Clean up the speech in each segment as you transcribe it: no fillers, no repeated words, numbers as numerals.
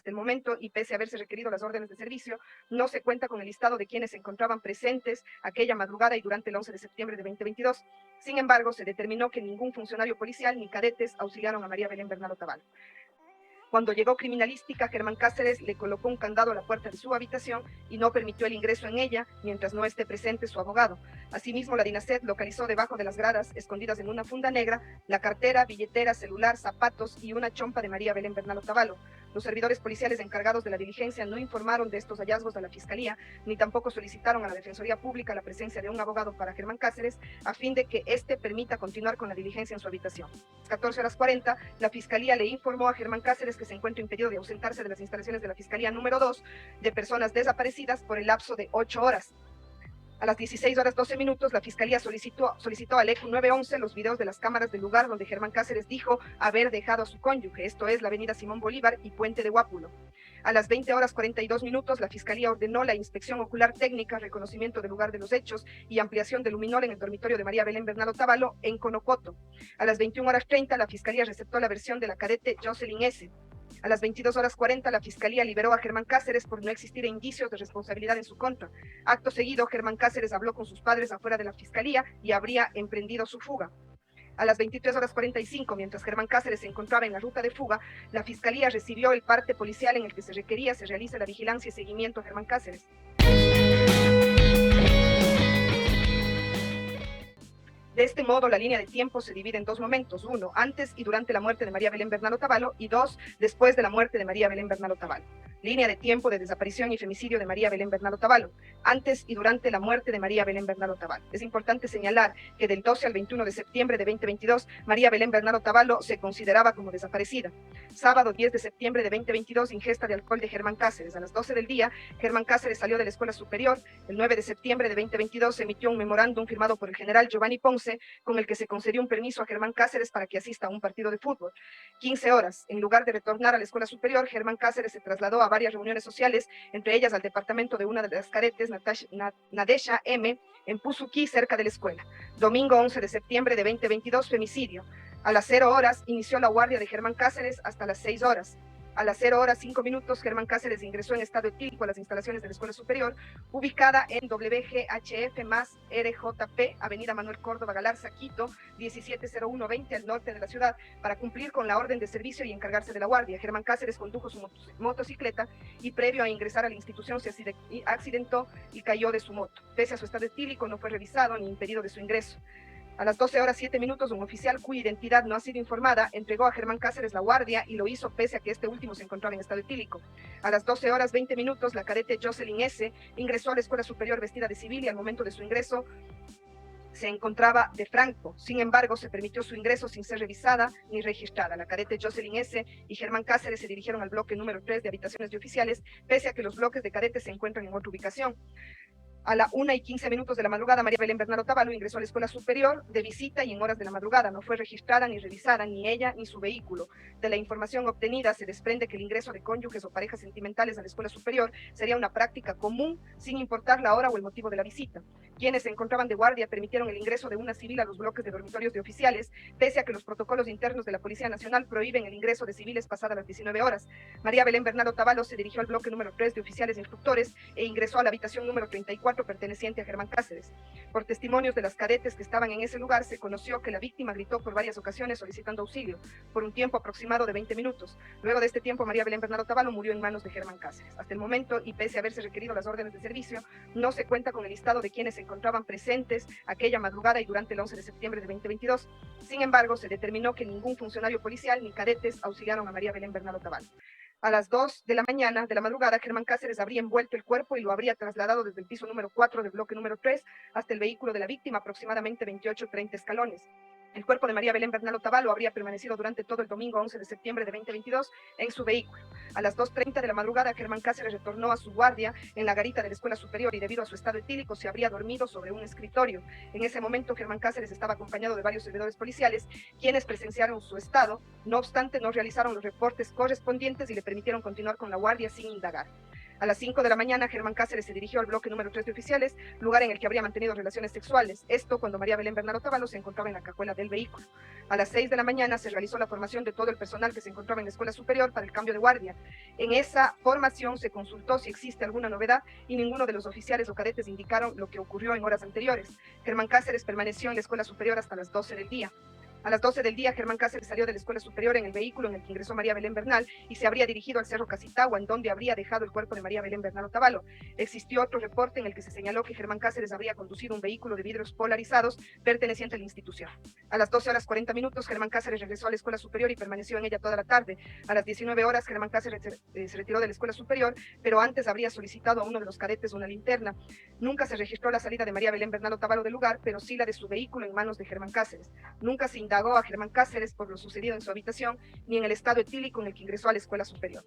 Hasta el momento, y pese a haberse requerido las órdenes de servicio, no se cuenta con el listado de quienes se encontraban presentes aquella madrugada y durante el 11 de septiembre de 2022. Sin embargo, se determinó que ningún funcionario policial ni cadetes auxiliaron a María Belén Bernal Otavalo. Cuando llegó Criminalística, Germán Cáceres le colocó un candado a la puerta de su habitación y no permitió el ingreso en ella mientras no esté presente su abogado. Asimismo, la DINASED localizó debajo de las gradas, escondidas en una funda negra, la cartera, billetera, celular, zapatos y una chompa de María Belén Bernal Otavalo. Los servidores policiales encargados de la diligencia no informaron de estos hallazgos a la Fiscalía, ni tampoco solicitaron a la Defensoría Pública la presencia de un abogado para Germán Cáceres, a fin de que éste permita continuar con la diligencia en su habitación. A las 14:40, la Fiscalía le informó a Germán Cáceres que se encuentra impedido de ausentarse de las instalaciones de la Fiscalía número 2 de personas desaparecidas por el lapso de 8 horas. A las 16:12, la Fiscalía solicitó al ECU 911 los videos de las cámaras del lugar donde Germán Cáceres dijo haber dejado a su cónyuge, esto es la avenida Simón Bolívar y Puente de Guápulo. A las 20:42, la Fiscalía ordenó la inspección ocular técnica, reconocimiento del lugar de los hechos y ampliación de luminol en el dormitorio de María Belén Bernal Otavalo en Conocoto. A las 21:30, la Fiscalía receptó la versión de la cadete Jocelyn S. A las 22:40, la Fiscalía liberó a Germán Cáceres por no existir indicios de responsabilidad en su contra. Acto seguido, Germán Cáceres habló con sus padres afuera de la Fiscalía y habría emprendido su fuga. A las 23:45, mientras Germán Cáceres se encontraba en la ruta de fuga, la Fiscalía recibió el parte policial en el que se requería se realice la vigilancia y seguimiento a Germán Cáceres. De este modo, la línea de tiempo se divide en dos momentos: uno, antes y durante la muerte de María Belén Bernal Otavalo, y dos, después de la muerte de María Belén Bernal Otavalo. Línea de tiempo de desaparición y femicidio de María Belén Bernal Otavalo, antes y durante la muerte de María Belén Bernal Otavalo. Es importante señalar que del 12 al 21 de septiembre de 2022, María Belén Bernal Otavalo se consideraba como desaparecida. Sábado 10 de septiembre de 2022, ingesta de alcohol de Germán Cáceres. A las 12 del día, Germán Cáceres salió de la escuela superior. El 9 de septiembre de 2022 se emitió un memorándum firmado por el general Giovanni Ponce, con el que se concedió un permiso a Germán Cáceres para que asista a un partido de fútbol. 15 horas. En lugar de retornar a la escuela superior, Germán Cáceres se trasladó a varias reuniones sociales, entre ellas al departamento de una de las cadetes, Nadesha M., en Puzuquí, cerca de la escuela. Domingo 11 de septiembre de 2022, femicidio. A las 0 horas inició la guardia de Germán Cáceres hasta las 6 horas. A las 0 horas 5 minutos, Germán Cáceres ingresó en estado etílico a las instalaciones de la Escuela Superior, ubicada en WGHF más RJP, Avenida Manuel Córdoba Galarza, Quito, 170120, al norte de la ciudad, para cumplir con la orden de servicio y encargarse de la guardia. Germán Cáceres condujo su motocicleta y, previo a ingresar a la institución, se accidentó y cayó de su moto. Pese a su estado etílico, no fue revisado ni impedido de su ingreso. A las 12:07, un oficial cuya identidad no ha sido informada entregó a Germán Cáceres la guardia y lo hizo pese a que este último se encontraba en estado etílico. A las 12:20, la cadete Jocelyn S. ingresó a la Escuela Superior vestida de civil y al momento de su ingreso se encontraba de franco. Sin embargo, se permitió su ingreso sin ser revisada ni registrada. La cadete Jocelyn S. y Germán Cáceres se dirigieron al bloque número 3 de habitaciones de oficiales, pese a que los bloques de cadetes se encuentran en otra ubicación. A la 1:15 de la madrugada, María Belén Bernal Otavalo ingresó a la escuela superior de visita y en horas de la madrugada. No fue registrada ni revisada, ni ella ni su vehículo. De la información obtenida se desprende que el ingreso de cónyuges o parejas sentimentales a la escuela superior sería una práctica común, sin importar la hora o el motivo de la visita. Quienes se encontraban de guardia permitieron el ingreso de una civil a los bloques de dormitorios de oficiales, pese a que los protocolos internos de la Policía Nacional prohíben el ingreso de civiles pasadas las 19 horas. María Belén Bernal Otavalo se dirigió al bloque número 3 de oficiales instructores e ingresó a la habitación número 34, perteneciente a Germán Cáceres. Por testimonios de las cadetes que estaban en ese lugar, se conoció que la víctima gritó por varias ocasiones solicitando auxilio, por un tiempo aproximado de 20 minutos. Luego de este tiempo, María Belén Bernal Otavalo murió en manos de Germán Cáceres. Hasta el momento, y pese a haberse requerido las órdenes de servicio, no se cuenta con el listado de quienes se encontraban presentes aquella madrugada y durante el 11 de septiembre de 2022. Sin embargo, se determinó que ningún funcionario policial ni cadetes auxiliaron a María Belén Bernal Otavalo. A las 2 de la madrugada, Germán Cáceres habría envuelto el cuerpo y lo habría trasladado desde el piso número 4 del bloque número 3 hasta el vehículo de la víctima, aproximadamente 28-30 escalones. El cuerpo de María Belén Bernal Otavalo habría permanecido durante todo el domingo 11 de septiembre de 2022 en su vehículo. A las 2:30 de la madrugada, Germán Cáceres retornó a su guardia en la garita de la escuela superior y, debido a su estado etílico, se habría dormido sobre un escritorio. En ese momento, Germán Cáceres estaba acompañado de varios servidores policiales, quienes presenciaron su estado. No obstante, no realizaron los reportes correspondientes y le permitieron continuar con la guardia sin indagar. A las 5 de la mañana, Germán Cáceres se dirigió al bloque número 3 de oficiales, lugar en el que habría mantenido relaciones sexuales. Esto cuando María Belén Bernal Otavalo se encontraba en la cajuela del vehículo. A las 6 de la mañana se realizó la formación de todo el personal que se encontraba en la escuela superior para el cambio de guardia. En esa formación se consultó si existe alguna novedad y ninguno de los oficiales o cadetes indicaron lo que ocurrió en horas anteriores. Germán Cáceres permaneció en la escuela superior hasta las 12 del día. A las 12 del día, Germán Cáceres salió de la escuela superior en el vehículo en el que ingresó María Belén Bernal y se habría dirigido al Cerro Casitagua, en donde habría dejado el cuerpo de María Belén Bernal Otavalo. Existió otro reporte en el que se señaló que Germán Cáceres habría conducido un vehículo de vidrios polarizados perteneciente a la institución. A las 12 horas 40 minutos, Germán Cáceres regresó a la escuela superior y permaneció en ella toda la tarde. A las 19 horas, Germán Cáceres se retiró de la escuela superior, pero antes habría solicitado a uno de los cadetes una linterna. Nunca se registró la salida de María Belén Bernal Otavalo del lugar, pero sí la de su vehículo en manos de Germán Cáceres. Nunca se indagó a Germán Cáceres por lo sucedido en su habitación, ni en el estado etílico en el que ingresó a la escuela superior.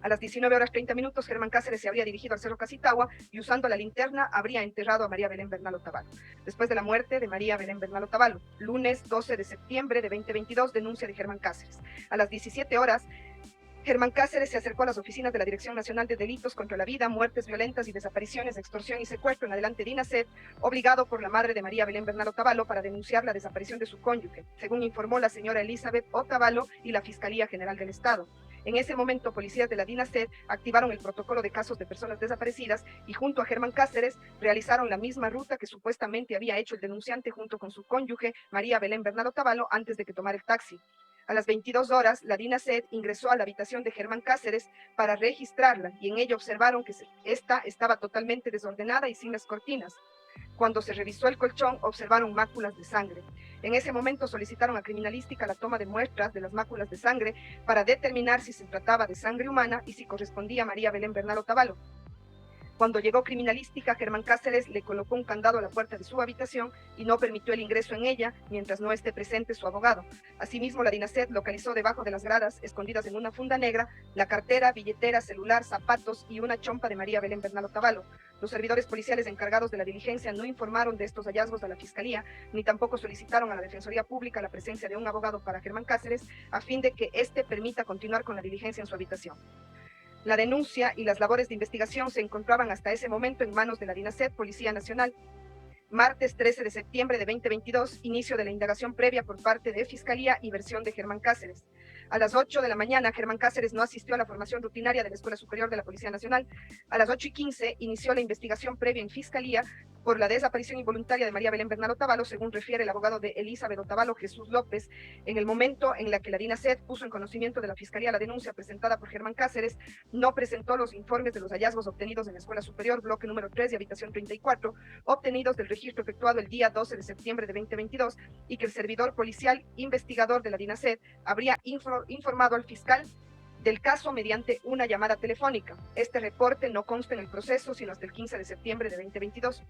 A las 19 horas 30 minutos, Germán Cáceres se habría dirigido al Cerro Casitagua y usando la linterna habría enterrado a María Belén Bernal Otavalo. Después de la muerte de María Belén Bernal Otavalo, lunes 12 de septiembre de 2022, denuncia de Germán Cáceres. A las 17 horas, Germán Cáceres se acercó a las oficinas de la Dirección Nacional de Delitos contra la Vida, Muertes Violentas y Desapariciones, Extorsión y Secuestro, en adelante DINASED, obligado por la madre de María Belén Bernal Otavalo para denunciar la desaparición de su cónyuge, según informó la señora Elizabeth Otavalo y la Fiscalía General del Estado. En ese momento, policías de la DINASED activaron el protocolo de casos de personas desaparecidas y junto a Germán Cáceres realizaron la misma ruta que supuestamente había hecho el denunciante junto con su cónyuge, María Belén Bernal Otavalo, antes de que tomara el taxi. A las 22 horas, la DINASED ingresó a la habitación de Germán Cáceres para registrarla y en ello observaron que esta estaba totalmente desordenada y sin las cortinas. Cuando se revisó el colchón, observaron máculas de sangre. En ese momento solicitaron a Criminalística la toma de muestras de las máculas de sangre para determinar si se trataba de sangre humana y si correspondía a María Belén Bernal Otavalo. Cuando llegó Criminalística, Germán Cáceres le colocó un candado a la puerta de su habitación y no permitió el ingreso en ella mientras no esté presente su abogado. Asimismo, la DINASED localizó debajo de las gradas, escondidas en una funda negra, la cartera, billetera, celular, zapatos y una chompa de María Belén Bernal Otavalo. Los servidores policiales encargados de la diligencia no informaron de estos hallazgos a la Fiscalía, ni tampoco solicitaron a la Defensoría Pública la presencia de un abogado para Germán Cáceres, a fin de que éste permita continuar con la diligencia en su habitación. La denuncia y las labores de investigación se encontraban hasta ese momento en manos de la DINASED, Policía Nacional. Martes 13 de septiembre de 2022, inicio de la indagación previa por parte de Fiscalía y versión de Germán Cáceres. A las 8 de la mañana, Germán Cáceres no asistió a la formación rutinaria de la Escuela Superior de la Policía Nacional. A las 8:15 inició la investigación previa en Fiscalía por la desaparición involuntaria de María Belén Bernal Otavalo, según refiere el abogado de Elizabeth Otavalo, Jesús López. En el momento en la que la DINASED puso en conocimiento de la Fiscalía la denuncia presentada por Germán Cáceres, no presentó los informes de los hallazgos obtenidos en la Escuela Superior, bloque número 3 y habitación 34, obtenidos del registro efectuado el día 12 de septiembre de 2022, y que el servidor policial investigador de la DINASED habría informado al fiscal del caso mediante una llamada telefónica. Este reporte no consta en el proceso, sino hasta el 15 de septiembre de 2022.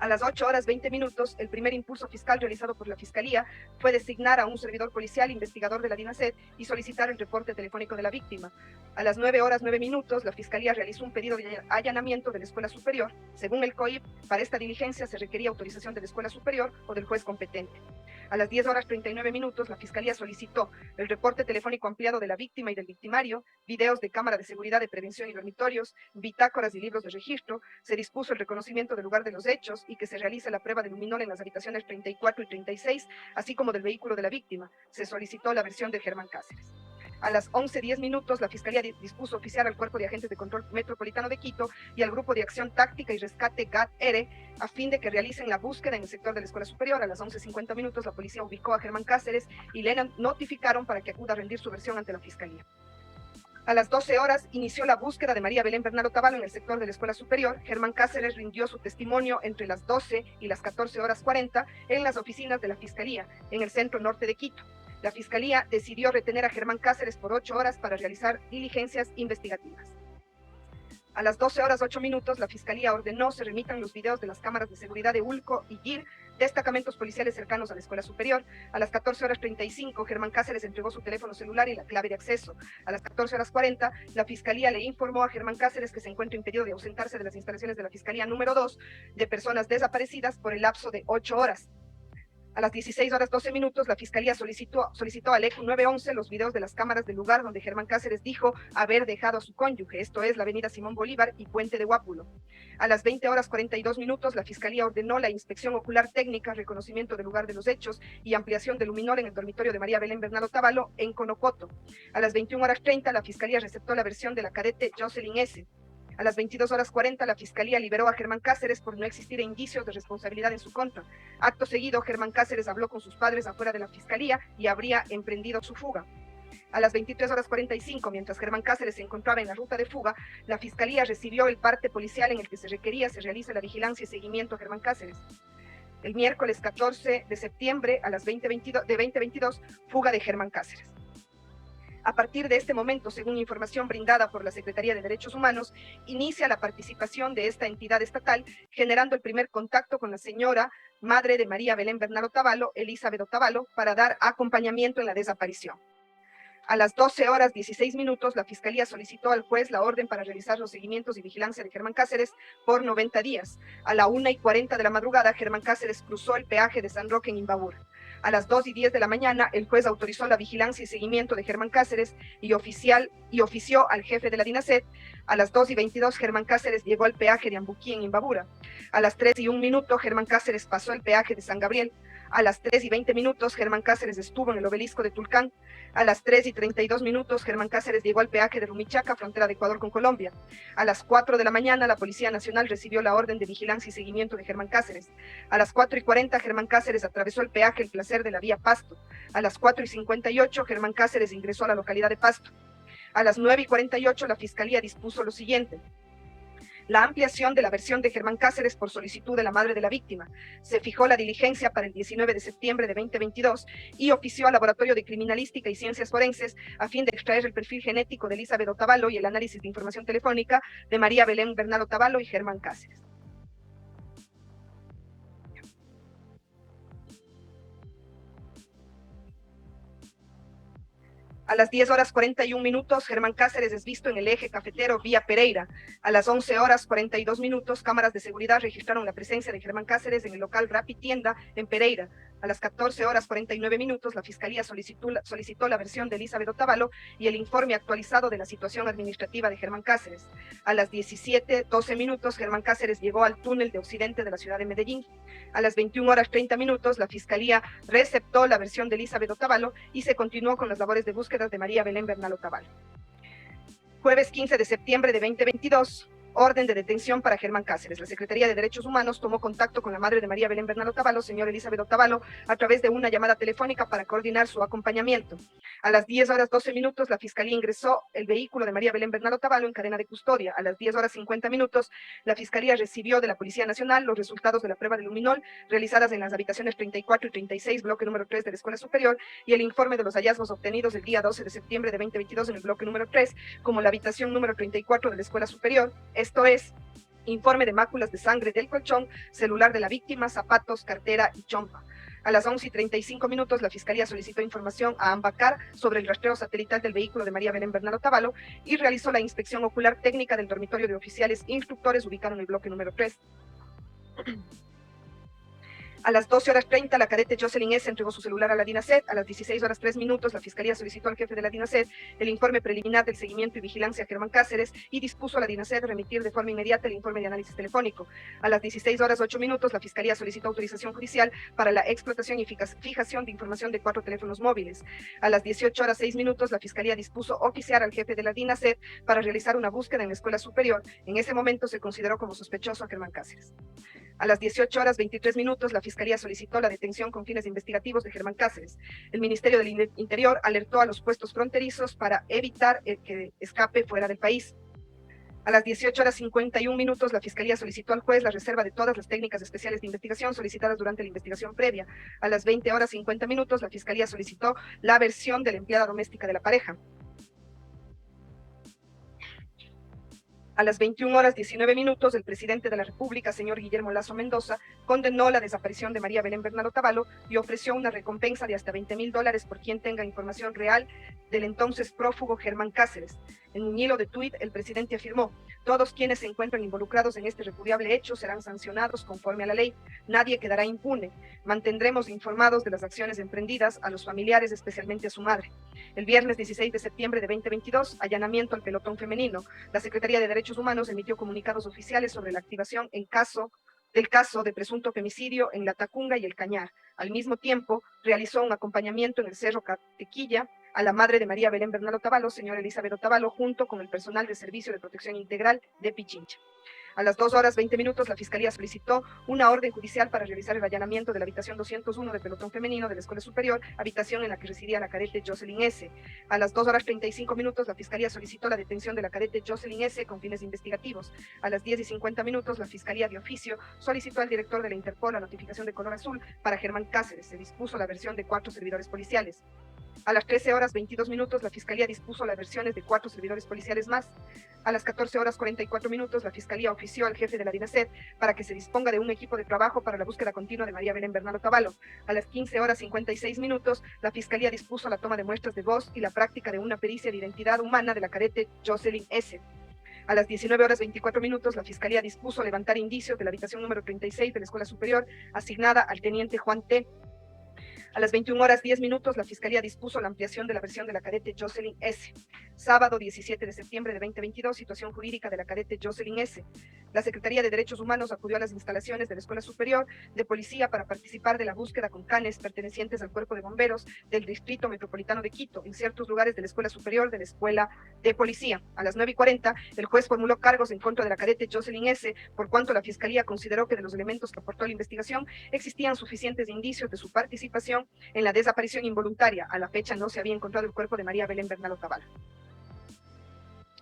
A las 8 horas 20 minutos, el primer impulso fiscal realizado por la Fiscalía fue designar a un servidor policial investigador de la DINASED y solicitar el reporte telefónico de la víctima. A las 9 horas 9 minutos, la Fiscalía realizó un pedido de allanamiento de la Escuela Superior. Según el COIP, para esta diligencia se requería autorización de la Escuela Superior o del juez competente. A las 10 horas 39 minutos, la Fiscalía solicitó el reporte telefónico ampliado de la víctima y del victimario, videos de cámara de seguridad de prevención y dormitorios, bitácoras y libros de registro. Se dispuso el reconocimiento del lugar de los hechos y que se realice la prueba de luminol en las habitaciones 34 y 36, así como del vehículo de la víctima. Se solicitó la versión de Germán Cáceres. A las 11:10 minutos, la Fiscalía dispuso oficiar al Cuerpo de Agentes de Control Metropolitano de Quito y al Grupo de Acción Táctica y Rescate GAT-R a fin de que realicen la búsqueda en el sector de la Escuela Superior. A las 11:50 minutos, la policía ubicó a Germán Cáceres y le notificaron para que acuda a rendir su versión ante la Fiscalía. A las 12 horas inició la búsqueda de María Belén Bernal Otavalo en el sector de la Escuela Superior. Germán Cáceres rindió su testimonio entre las 12 y las 14 horas 40 en las oficinas de la Fiscalía, en el centro norte de Quito. La Fiscalía decidió retener a Germán Cáceres por 8 horas para realizar diligencias investigativas. A las 12 horas 8 minutos, la Fiscalía ordenó se remitan los videos de las cámaras de seguridad de Ulco y GIR, destacamentos policiales cercanos a la Escuela Superior. A las 14 horas 35, Germán Cáceres entregó su teléfono celular y la clave de acceso. A las 14 horas 40, la Fiscalía le informó a Germán Cáceres que se encuentra impedido de ausentarse de las instalaciones de la Fiscalía número 2 de personas desaparecidas por el lapso de 8 horas. A las 16 horas 12 minutos, la Fiscalía solicitó al ECU 911 los videos de las cámaras del lugar donde Germán Cáceres dijo haber dejado a su cónyuge, esto es la avenida Simón Bolívar y Puente de Guápulo. A las 20 horas 42 minutos, la Fiscalía ordenó la inspección ocular técnica, reconocimiento del lugar de los hechos y ampliación del luminol en el dormitorio de María Belén Bernal Otavalo en Conocoto. A las 21 horas 30, la Fiscalía receptó la versión de la cadete Jocelyn S. A las 22 horas 40, la Fiscalía liberó a Germán Cáceres por no existir indicios de responsabilidad en su contra. Acto seguido, Germán Cáceres habló con sus padres afuera de la Fiscalía y habría emprendido su fuga. A las 23 horas 45, mientras Germán Cáceres se encontraba en la ruta de fuga, la Fiscalía recibió el parte policial en el que se requería se realice la vigilancia y seguimiento a Germán Cáceres. El miércoles 14 de septiembre a las 20:22, fuga de Germán Cáceres. A partir de este momento, según información brindada por la Secretaría de Derechos Humanos, inicia la participación de esta entidad estatal, generando el primer contacto con la señora madre de María Belén Bernal Otavalo, Elizabeth Otavalo, para dar acompañamiento en la desaparición. A las 12 horas 16 minutos, la Fiscalía solicitó al juez la orden para realizar los seguimientos y vigilancia de Germán Cáceres por 90 días. A la 1:40 de la madrugada, Germán Cáceres cruzó el peaje de San Roque en Imbabura. A las 2:10 de la mañana, el juez autorizó la vigilancia y seguimiento de Germán Cáceres y ofició al jefe de la DINASET. A las 2:22, Germán Cáceres llegó al peaje de Ambuquí en Imbabura. A las 3:01, Germán Cáceres pasó el peaje de San Gabriel. A las 3:20, Germán Cáceres estuvo en el obelisco de Tulcán. A las 3:32, Germán Cáceres llegó al peaje de Rumichaca, frontera de Ecuador con Colombia. A las 4 de la mañana, la Policía Nacional recibió la orden de vigilancia y seguimiento de Germán Cáceres. A las 4:40, Germán Cáceres atravesó el peaje El Placer de la vía Pasto. A las 4:58, Germán Cáceres ingresó a la localidad de Pasto. A las 9:48, la Fiscalía dispuso lo siguiente: la ampliación de la versión de Germán Cáceres por solicitud de la madre de la víctima. Se fijó la diligencia para el 19 de septiembre de 2022 y ofició al Laboratorio de Criminalística y Ciencias Forenses a fin de extraer el perfil genético de Elizabeth Otavalo y el análisis de información telefónica de María Belén Bernal Otavalo y Germán Cáceres. A las 10 horas 41 minutos, Germán Cáceres es visto en el eje cafetero vía Pereira. A las 11 horas 42 minutos, cámaras de seguridad registraron la presencia de Germán Cáceres en el local Rappi Tienda en Pereira. A las 14 horas 49 minutos, la Fiscalía solicitó la versión de Elizabeth Otavalo y el informe actualizado de la situación administrativa de Germán Cáceres. A las 17:12 minutos, Germán Cáceres llegó al túnel de occidente de la ciudad de Medellín. A las 21 horas 30 minutos, la Fiscalía receptó la versión de Elizabeth Otavalo y se continuó con las labores de búsqueda de María Belén Bernal Otavalo. Jueves 15 de septiembre de 2022, orden de detención para Germán Cáceres. La Secretaría de Derechos Humanos tomó contacto con la madre de María Belén Bernal Otavalo, señora Elizabeth Otavalo, a través de una llamada telefónica para coordinar su acompañamiento. A las 10 horas 12 minutos, la Fiscalía ingresó el vehículo de María Belén Bernal Otavalo en cadena de custodia. A las 10 horas 50 minutos, la Fiscalía recibió de la Policía Nacional los resultados de la prueba de luminol realizadas en las habitaciones 34 y 36, bloque número 3 de la Escuela Superior, y el informe de los hallazgos obtenidos el día 12 de septiembre de 2022 en el bloque número 3, como la habitación número 34 de la Escuela Superior. Esto es: informe de máculas de sangre del colchón, celular de la víctima, zapatos, cartera y chompa. A las 11:35 minutos, la Fiscalía solicitó información a Ambacar sobre el rastreo satelital del vehículo de María Belén Bernal Otavalo y realizó la inspección ocular técnica del dormitorio de oficiales instructores ubicado en el bloque número 3. A las 12 horas 30, la cadete Jocelyn S. entregó su celular a la DINASET. A las 16 horas 3 minutos, la Fiscalía solicitó al jefe de la DINASET el informe preliminar del seguimiento y vigilancia a Germán Cáceres y dispuso a la DINASET remitir de forma inmediata el informe de análisis telefónico. A las 16 horas 8 minutos, la Fiscalía solicitó autorización judicial para la explotación y fijación de información de 4 teléfonos móviles. A las 18 horas 6 minutos, la Fiscalía dispuso oficiar al jefe de la DINASET para realizar una búsqueda en la escuela superior. En ese momento se consideró como sospechoso a Germán Cáceres. A las 18 horas 23 minutos, la Fiscalía solicitó la detención con fines investigativos de Germán Cáceres. El Ministerio del Interior alertó a los puestos fronterizos para evitar que escape fuera del país. A las 18 horas 51 minutos, la Fiscalía solicitó al juez la reserva de todas las técnicas especiales de investigación solicitadas durante la investigación previa. A las 20 horas 50 minutos, la Fiscalía solicitó la versión de la empleada doméstica de la pareja. A las 21 horas 19 minutos, el presidente de la República, señor Guillermo Lasso Mendoza, condenó la desaparición de María Belén Bernal Otavalo y ofreció una recompensa de hasta $20,000 por quien tenga información real del entonces prófugo Germán Cáceres. En un hilo de tuit, el presidente afirmó: todos quienes se encuentran involucrados en este repudiable hecho serán sancionados conforme a la ley. Nadie quedará impune. Mantendremos informados de las acciones emprendidas a los familiares, especialmente a su madre. El viernes 16 de septiembre de 2022, allanamiento al pelotón femenino. La Secretaría de Derechos Humanos emitió comunicados oficiales sobre la activación del caso de presunto femicidio en La Tacunga y El Cañar. Al mismo tiempo, realizó un acompañamiento en el Cerro Catequilla a la madre de María Belén Bernal Otavalo, señora Elizabeth Otavalo, junto con el personal del Servicio de Protección Integral de Pichincha. A las 2:20 la Fiscalía solicitó una orden judicial para realizar el allanamiento de la habitación 201 del pelotón femenino de la Escuela Superior, habitación en la que residía la cadete Jocelyn S. A las 2:35 la Fiscalía solicitó la detención de la cadete Jocelyn S. con fines investigativos. A las 10:50 la Fiscalía de oficio solicitó al director de la Interpol la notificación de color azul para Germán Cáceres. Se dispuso la versión de 4 servidores policiales. A las 13:22 la Fiscalía dispuso las versiones de 4 servidores policiales más. A las 14:44 la Fiscalía ofició al jefe de la DINASED para que se disponga de un equipo de trabajo para la búsqueda continua de María Belén Bernal Otavalo. A las 15:56 la Fiscalía dispuso la toma de muestras de voz y la práctica de una pericia de identidad humana de la cadete Jocelyn S. A las 19:24 la Fiscalía dispuso levantar indicios de la habitación número 36 de la Escuela Superior asignada al teniente Juan T. A las 21:10 la Fiscalía dispuso la ampliación de la versión de la cadete Jocelyn S. Sábado 17 de septiembre de 2022, situación jurídica de la cadete Jocelyn S. La Secretaría de Derechos Humanos acudió a las instalaciones de la Escuela Superior de Policía para participar de la búsqueda con canes pertenecientes al Cuerpo de Bomberos del Distrito Metropolitano de Quito, en ciertos lugares de la Escuela Superior de la Escuela de Policía. A las 9:40, el juez formuló cargos en contra de la cadete Jocelyn S., por cuanto la Fiscalía consideró que de los elementos que aportó la investigación existían suficientes indicios de su participación en la desaparición involuntaria. A la fecha no se había encontrado el cuerpo de María Belén Bernal Otavalo.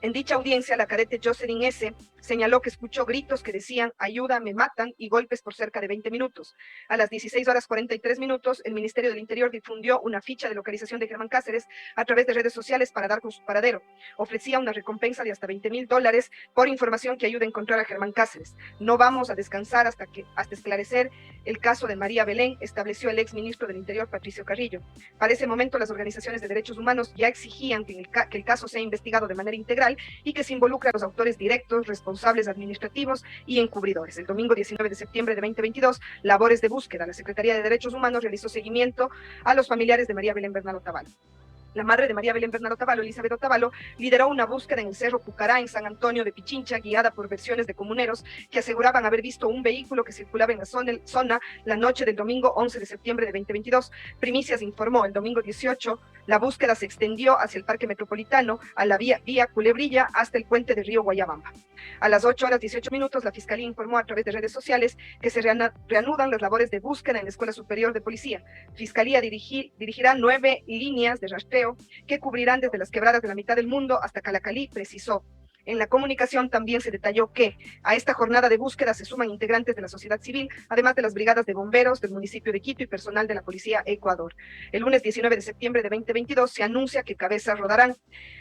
En dicha audiencia, la cadete Jocelyn S. señaló que escuchó gritos que decían "ayuda, me matan" y golpes por cerca de 20 minutos. A las 16:43, el Ministerio del Interior difundió una ficha de localización de Germán Cáceres a través de redes sociales para dar con su paradero. Ofrecía una recompensa de hasta $20,000 por información que ayude a encontrar a Germán Cáceres. No vamos a descansar hasta esclarecer el caso de María Belén, estableció el exministro del Interior, Patricio Carrillo. Para ese momento, las organizaciones de derechos humanos ya exigían que el caso sea investigado de manera integral y que se involucre a los autores directos, responsables administrativos y encubridores. El domingo 19 de septiembre de 2022, labores de búsqueda. La Secretaría de Derechos Humanos realizó seguimiento a los familiares de María Belén Bernal Otavalo. La madre de María Belén Bernal Otavalo, Elizabeth Otavalo, lideró una búsqueda en el Cerro Pucará, en San Antonio de Pichincha, guiada por versiones de comuneros que aseguraban haber visto un vehículo que circulaba en la zona la noche del domingo 11 de septiembre de 2022. Primicias informó: el domingo 18, la búsqueda se extendió hacia el Parque Metropolitano, a la vía Culebrilla, hasta el puente del río Guayabamba. A las 8:18, la Fiscalía informó a través de redes sociales que se reanudan las labores de búsqueda en la Escuela Superior de Policía. Fiscalía dirigirá 9 líneas de rastreo que cubrirán desde las quebradas de la mitad del mundo hasta Calacalí, precisó. En la comunicación también se detalló que a esta jornada de búsqueda se suman integrantes de la sociedad civil, además de las brigadas de bomberos del municipio de Quito y personal de la Policía Ecuador. El lunes 19 de septiembre de 2022 se anuncia que cabezas rodarán.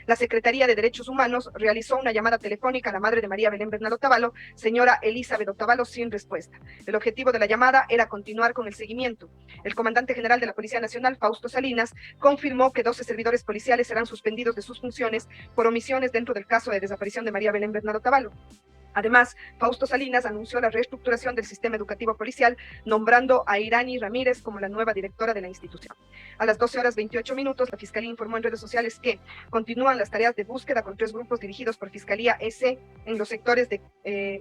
La Secretaría de Derechos Humanos realizó una llamada telefónica a la madre de María Belén Bernal Otavalo, señora Elizabeth Otavalo, sin respuesta. El objetivo de la llamada era continuar con el seguimiento. El comandante general de la Policía Nacional, Fausto Salinas, confirmó que 12 servidores policiales serán suspendidos de sus funciones por omisiones dentro del caso de desaparición de María Belén Bernal Otavalo. Además, Fausto Salinas anunció la reestructuración del sistema educativo policial, nombrando a Irani Ramírez como la nueva directora de la institución. A las 12:28, la Fiscalía informó en redes sociales que continúan las tareas de búsqueda con 3 grupos dirigidos por Fiscalía S en los sectores de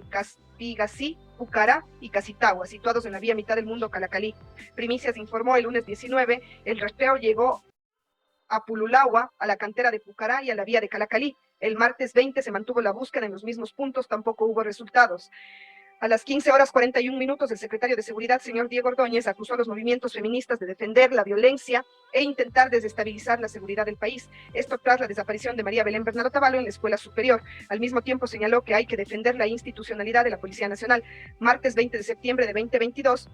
Caspigací, Pucará y Casitagua, situados en la vía mitad del mundo Calacalí. Primicias informó: el lunes 19, el rastreo llegó a Pululagua, a la cantera de Pucará y a la vía de Calacalí. El martes 20 se mantuvo la búsqueda en los mismos puntos, tampoco hubo resultados. A las 15:41, el secretario de Seguridad, señor Diego Ordóñez, acusó a los movimientos feministas de defender la violencia e intentar desestabilizar la seguridad del país. Esto tras la desaparición de María Belén Bernal Otavalo en la Escuela Superior. Al mismo tiempo señaló que hay que defender la institucionalidad de la Policía Nacional. Martes 20 de septiembre de 2022,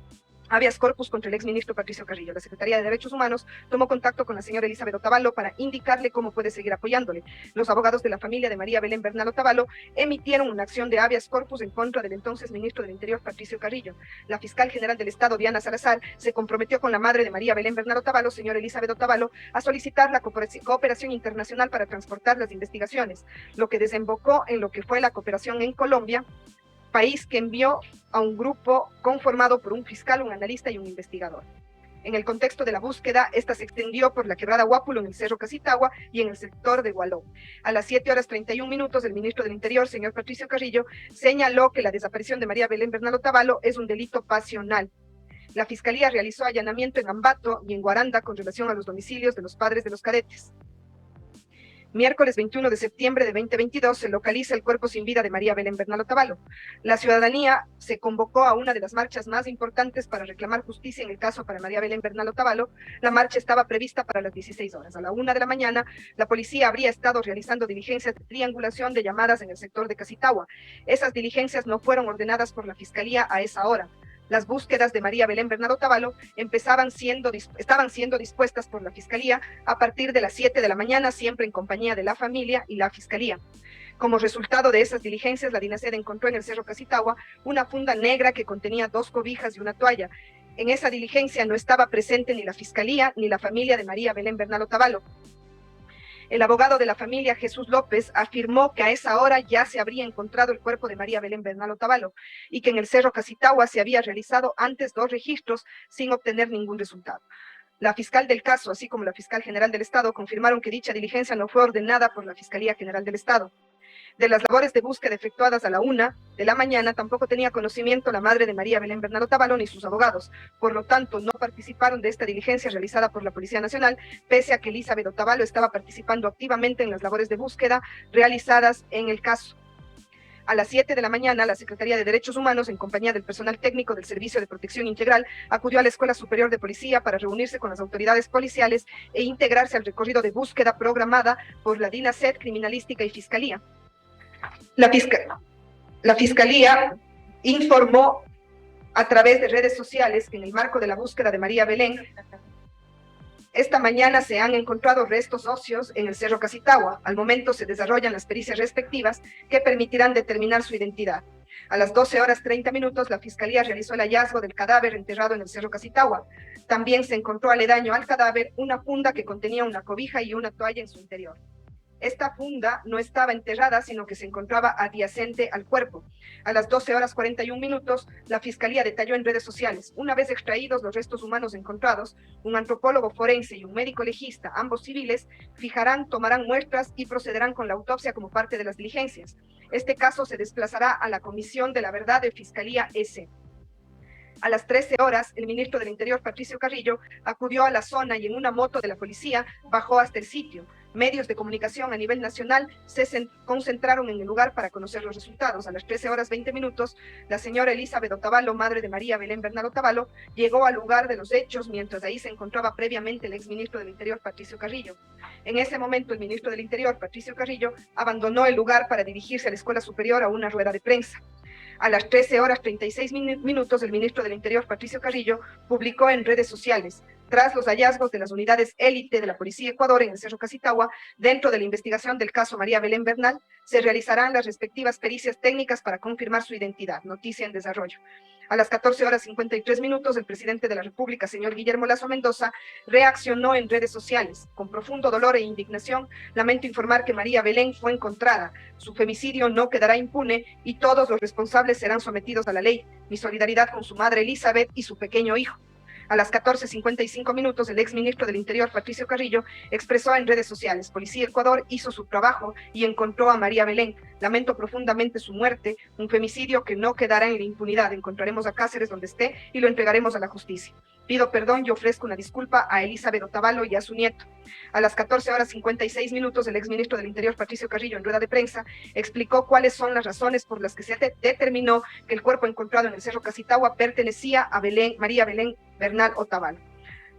habeas corpus contra el exministro Patricio Carrillo. La Secretaría de Derechos Humanos tomó contacto con la señora Elizabeth Otavalo para indicarle cómo puede seguir apoyándole. Los abogados de la familia de María Belén Bernal Otavalo emitieron una acción de habeas corpus en contra del entonces ministro del Interior Patricio Carrillo. La fiscal general del Estado, Diana Salazar, se comprometió con la madre de María Belén Bernal Otavalo, señora Elizabeth Otavalo, a solicitar la cooperación internacional para transportar las investigaciones, lo que desembocó en lo que fue la cooperación en Colombia, país que envió a un grupo conformado por un fiscal, un analista y un investigador. En el contexto de la búsqueda, esta se extendió por la quebrada Huápulo en el Cerro Casitagua y en el sector de Gualó. A las 7:31, el ministro del Interior, señor Patricio Carrillo, señaló que la desaparición de María Belén Bernal Otavalo es un delito pasional. La Fiscalía realizó allanamiento en Ambato y en Guaranda con relación a los domicilios de los padres de los cadetes. Miércoles 21 de septiembre de 2022 se localiza el cuerpo sin vida de María Belén Bernal Otavalo. La ciudadanía se convocó a una de las marchas más importantes para reclamar justicia en el caso para María Belén Bernal Otavalo. La marcha estaba prevista para las 16 horas. A la 1 de la mañana, la policía habría estado realizando diligencias de triangulación de llamadas en el sector de Casitagua. Esas diligencias no fueron ordenadas por la Fiscalía a esa hora. Las búsquedas de María Belén Bernal Otavalo estaban siendo dispuestas por la Fiscalía a partir de las 7 de la mañana, siempre en compañía de la familia y la Fiscalía. Como resultado de esas diligencias, la DINASED encontró en el Cerro Casitagua una funda negra que contenía 2 cobijas y una toalla. En esa diligencia no estaba presente ni la Fiscalía ni la familia de María Belén Bernal Otavalo. El abogado de la familia, Jesús López, afirmó que a esa hora ya se habría encontrado el cuerpo de María Belén Bernal Otavalo y que en el Cerro Casitagua se había realizado antes 2 registros sin obtener ningún resultado. La fiscal del caso, así como la fiscal general del Estado, confirmaron que dicha diligencia no fue ordenada por la Fiscalía General del Estado. De las labores de búsqueda efectuadas a la 1 de la mañana tampoco tenía conocimiento la madre de María Belén Bernal Otavalo ni sus abogados. Por lo tanto, no participaron de esta diligencia realizada por la Policía Nacional, pese a que Elizabeth Otavalo estaba participando activamente en las labores de búsqueda realizadas en el caso. A las 7 de la mañana, la Secretaría de Derechos Humanos, en compañía del personal técnico del Servicio de Protección Integral, acudió a la Escuela Superior de Policía para reunirse con las autoridades policiales e integrarse al recorrido de búsqueda programada por la DINASED, Criminalística y Fiscalía. La Fiscalía informó a través de redes sociales que en el marco de la búsqueda de María Belén, esta mañana se han encontrado restos óseos en el Cerro Casitagua. Al momento se desarrollan las pericias respectivas que permitirán determinar su identidad. A las 12:30, la Fiscalía realizó el hallazgo del cadáver enterrado en el Cerro Casitagua. También se encontró aledaño al cadáver una funda que contenía una cobija y una toalla en su interior. Esta funda no estaba enterrada, sino que se encontraba adyacente al cuerpo. A las 12:41, la Fiscalía detalló en redes sociales: una vez extraídos los restos humanos encontrados, un antropólogo forense y un médico legista, ambos civiles, tomarán muestras y procederán con la autopsia como parte de las diligencias. Este caso se desplazará a la Comisión de la Verdad de Fiscalía S. A las 13 horas, el ministro del Interior, Patricio Carrillo, acudió a la zona y en una moto de la policía bajó hasta el sitio. Medios de comunicación a nivel nacional se concentraron en el lugar para conocer los resultados. A las 13:20, la señora Elizabeth Otavalo, madre de María Belén Bernal Otavalo, llegó al lugar de los hechos, mientras ahí se encontraba previamente el exministro del Interior, Patricio Carrillo. En ese momento, el ministro del Interior, Patricio Carrillo, abandonó el lugar para dirigirse a la Escuela Superior a una rueda de prensa. A las 13:36, el ministro del Interior, Patricio Carrillo, publicó en redes sociales: tras los hallazgos de las unidades élite de la Policía Ecuador en el Cerro Casitagua, dentro de la investigación del caso María Belén Bernal, se realizarán las respectivas pericias técnicas para confirmar su identidad. Noticia en desarrollo. A las 14:53, el presidente de la República, señor Guillermo Lasso Mendoza, reaccionó en redes sociales: con profundo dolor e indignación, lamento informar que María Belén fue encontrada. Su femicidio no quedará impune y todos los responsables serán sometidos a la ley. Mi solidaridad con su madre Elizabeth y su pequeño hijo. A las 14:55, el exministro del Interior, Patricio Carrillo, expresó en redes sociales: Policía Ecuador hizo su trabajo y encontró a María Belén. Lamento profundamente su muerte, un femicidio que no quedará en la impunidad. Encontraremos a Cáceres donde esté y lo entregaremos a la justicia. Pido perdón y ofrezco una disculpa a Elizabeth Otavalo y a su nieto. A las 14:56, el exministro del Interior, Patricio Carrillo, en rueda de prensa, explicó cuáles son las razones por las que se determinó que el cuerpo encontrado en el Cerro Casitagua pertenecía a María Belén Bernal Otavalo.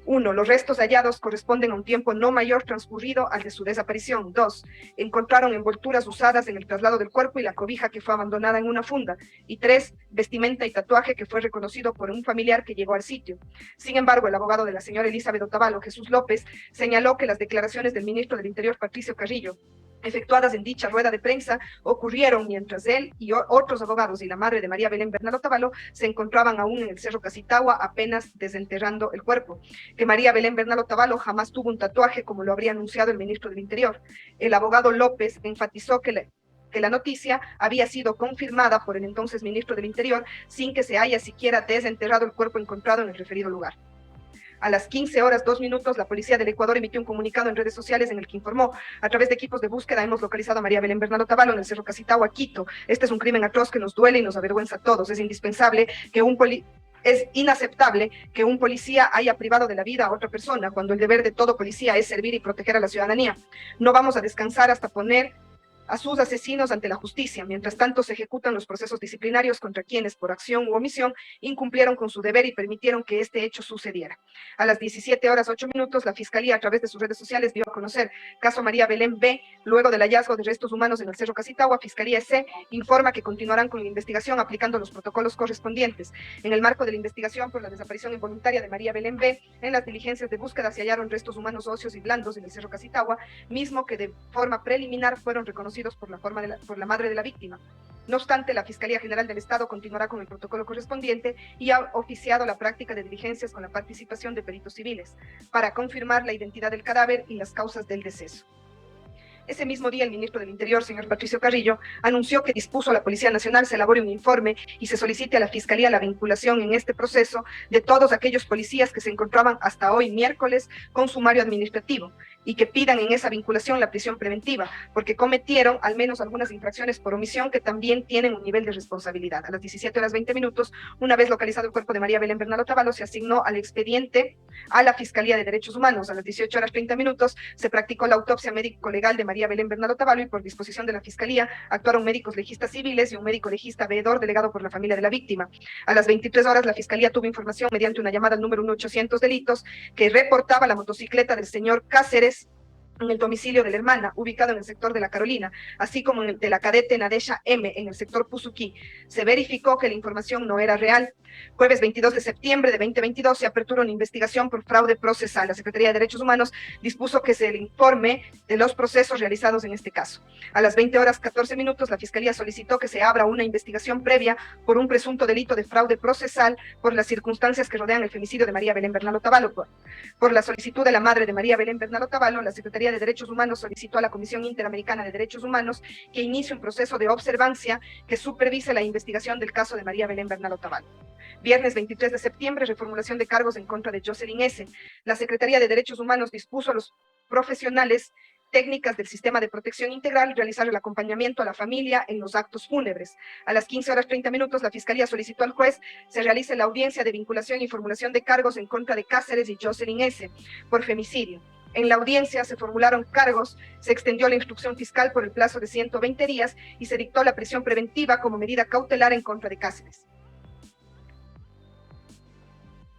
1. Los restos hallados corresponden a un tiempo no mayor transcurrido al de su desaparición. 2. Encontraron envolturas usadas en el traslado del cuerpo y la cobija que fue abandonada en una funda. Y 3. Vestimenta y tatuaje que fue reconocido por un familiar que llegó al sitio. Sin embargo, el abogado de la señora Elizabeth Otavalo, Jesús López, señaló que las declaraciones del ministro del Interior, Patricio Carrillo, efectuadas en dicha rueda de prensa, ocurrieron mientras él y otros abogados y la madre de María Belén Bernal Otavalo se encontraban aún en el Cerro Casitagua, apenas desenterrando el cuerpo. Que María Belén Bernal Otavalo jamás tuvo un tatuaje, como lo habría anunciado el ministro del Interior. El abogado López enfatizó que la noticia había sido confirmada por el entonces ministro del Interior sin que se haya siquiera desenterrado el cuerpo encontrado en el referido lugar. A las 15:02, la policía del Ecuador emitió un comunicado en redes sociales en el que informó: a través de equipos de búsqueda hemos localizado a María Belén Bernal Otavalo en el Cerro Casitagua, Quito. Este es un crimen atroz que nos duele y nos avergüenza a todos. Es inaceptable que un policía haya privado de la vida a otra persona, cuando el deber de todo policía es servir y proteger a la ciudadanía. No vamos a descansar hasta poner a sus asesinos ante la justicia. Mientras tanto, se ejecutan los procesos disciplinarios contra quienes, por acción u omisión, incumplieron con su deber y permitieron que este hecho sucediera. A las 17:08, la Fiscalía, a través de sus redes sociales, dio a conocer caso María Belén B. Luego del hallazgo de restos humanos en el Cerro Casitagua, Fiscalía C. informa que continuarán con la investigación aplicando los protocolos correspondientes. En el marco de la investigación por la desaparición involuntaria de María Belén B., en las diligencias de búsqueda se hallaron restos humanos óseos y blandos en el Cerro Casitagua, mismo que de forma preliminar fueron reconocidos por la madre de la víctima. No obstante, la Fiscalía General del Estado continuará con el protocolo correspondiente y ha oficiado la práctica de diligencias con la participación de peritos civiles para confirmar la identidad del cadáver y las causas del deceso. Ese mismo día, el ministro del Interior, señor Patricio Carrillo, anunció que dispuso a la Policía Nacional se elabore un informe y se solicite a la Fiscalía la vinculación en este proceso de todos aquellos policías que se encontraban hasta hoy miércoles con sumario administrativo, y que pidan en esa vinculación la prisión preventiva, porque cometieron al menos algunas infracciones por omisión que también tienen un nivel de responsabilidad. A las 17:20, una vez localizado el cuerpo de María Belén Bernal Otavalo, se asignó al expediente a la Fiscalía de Derechos Humanos. A las 18:30, se practicó la autopsia médico-legal de María Belén Bernal Otavalo y por disposición de la Fiscalía actuaron médicos legistas civiles y un médico legista veedor delegado por la familia de la víctima. A las 23 horas, la Fiscalía tuvo información mediante una llamada al número 1800 delitos que reportaba la motocicleta del señor Cáceres en el domicilio de la hermana, ubicado en el sector de La Carolina, así como en el de la cadete Nadesha M, en el sector Pusuquí. Se verificó que la información no era real. Jueves 22 de septiembre de 2022 se apertura una investigación por fraude procesal. La Secretaría de Derechos Humanos dispuso que se le informe de los procesos realizados en este caso. A las 20:14, la Fiscalía solicitó que se abra una investigación previa por un presunto delito de fraude procesal por las circunstancias que rodean el femicidio de María Belén Bernal Otavalo. Por la solicitud de la madre de María Belén Bernal Otavalo, la Secretaría de Derechos Humanos solicitó a la Comisión Interamericana de Derechos Humanos que inicie un proceso de observancia que supervise la investigación del caso de María Belén Bernal Otavalo. Viernes 23 de septiembre, reformulación de cargos en contra de Jocelyn S. La Secretaría de Derechos Humanos dispuso a los profesionales técnicas del sistema de protección integral realizar el acompañamiento a la familia en los actos fúnebres. A las 15:30, la Fiscalía solicitó al juez se realice la audiencia de vinculación y formulación de cargos en contra de Cáceres y Jocelyn S. por femicidio. En la audiencia se formularon cargos, se extendió la instrucción fiscal por el plazo de 120 días y se dictó la prisión preventiva como medida cautelar en contra de Cáceres.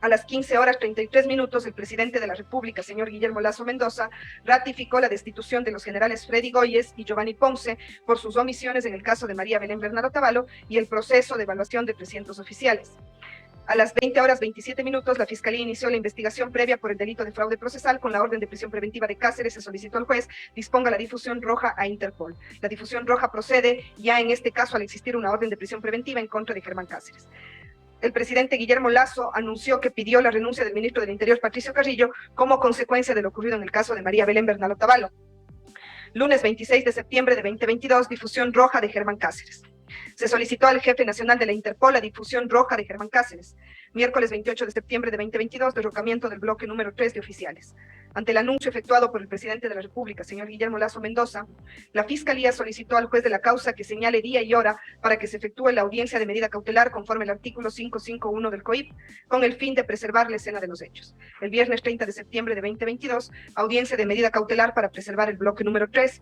A las 15:33, el presidente de la República, señor Guillermo Lasso Mendoza, ratificó la destitución de los generales Freddy Goyes y Giovanni Ponce por sus omisiones en el caso de María Belén Bernal Otavalo y el proceso de evaluación de 300 oficiales. A las 20:27, la Fiscalía inició la investigación previa por el delito de fraude procesal. Con la orden de prisión preventiva de Cáceres, se solicitó al juez disponga la difusión roja a Interpol. La difusión roja procede ya en este caso al existir una orden de prisión preventiva en contra de Germán Cáceres. El presidente Guillermo Lasso anunció que pidió la renuncia del ministro del Interior, Patricio Carrillo, como consecuencia de lo ocurrido en el caso de María Belén Bernal Otavalo. Lunes 26 de septiembre de 2022, difusión roja de Germán Cáceres. Se solicitó al jefe nacional de la Interpol la difusión roja de Germán Cáceres. Miércoles 28 de septiembre de 2022, derrocamiento del bloque número 3 de oficiales. Ante el anuncio efectuado por el presidente de la República, señor Guillermo Lasso Mendoza, la Fiscalía solicitó al juez de la causa que señale día y hora para que se efectúe la audiencia de medida cautelar conforme al artículo 551 del COIP, con el fin de preservar la escena de los hechos. El viernes 30 de septiembre de 2022, audiencia de medida cautelar para preservar el bloque número 3.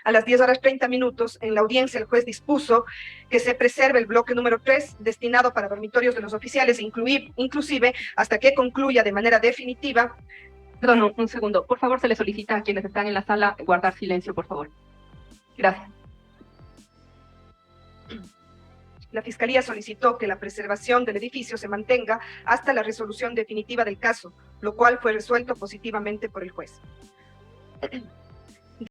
A las 10:30 en la audiencia el juez dispuso que se preserve el bloque número 3 destinado para dormitorios de los oficiales, inclusive hasta que concluya de manera definitiva. Perdón, un segundo. Por favor, se le solicita a quienes están en la sala guardar silencio, por favor. Gracias. La Fiscalía solicitó que la preservación del edificio se mantenga hasta la resolución definitiva del caso, lo cual fue resuelto positivamente por el juez.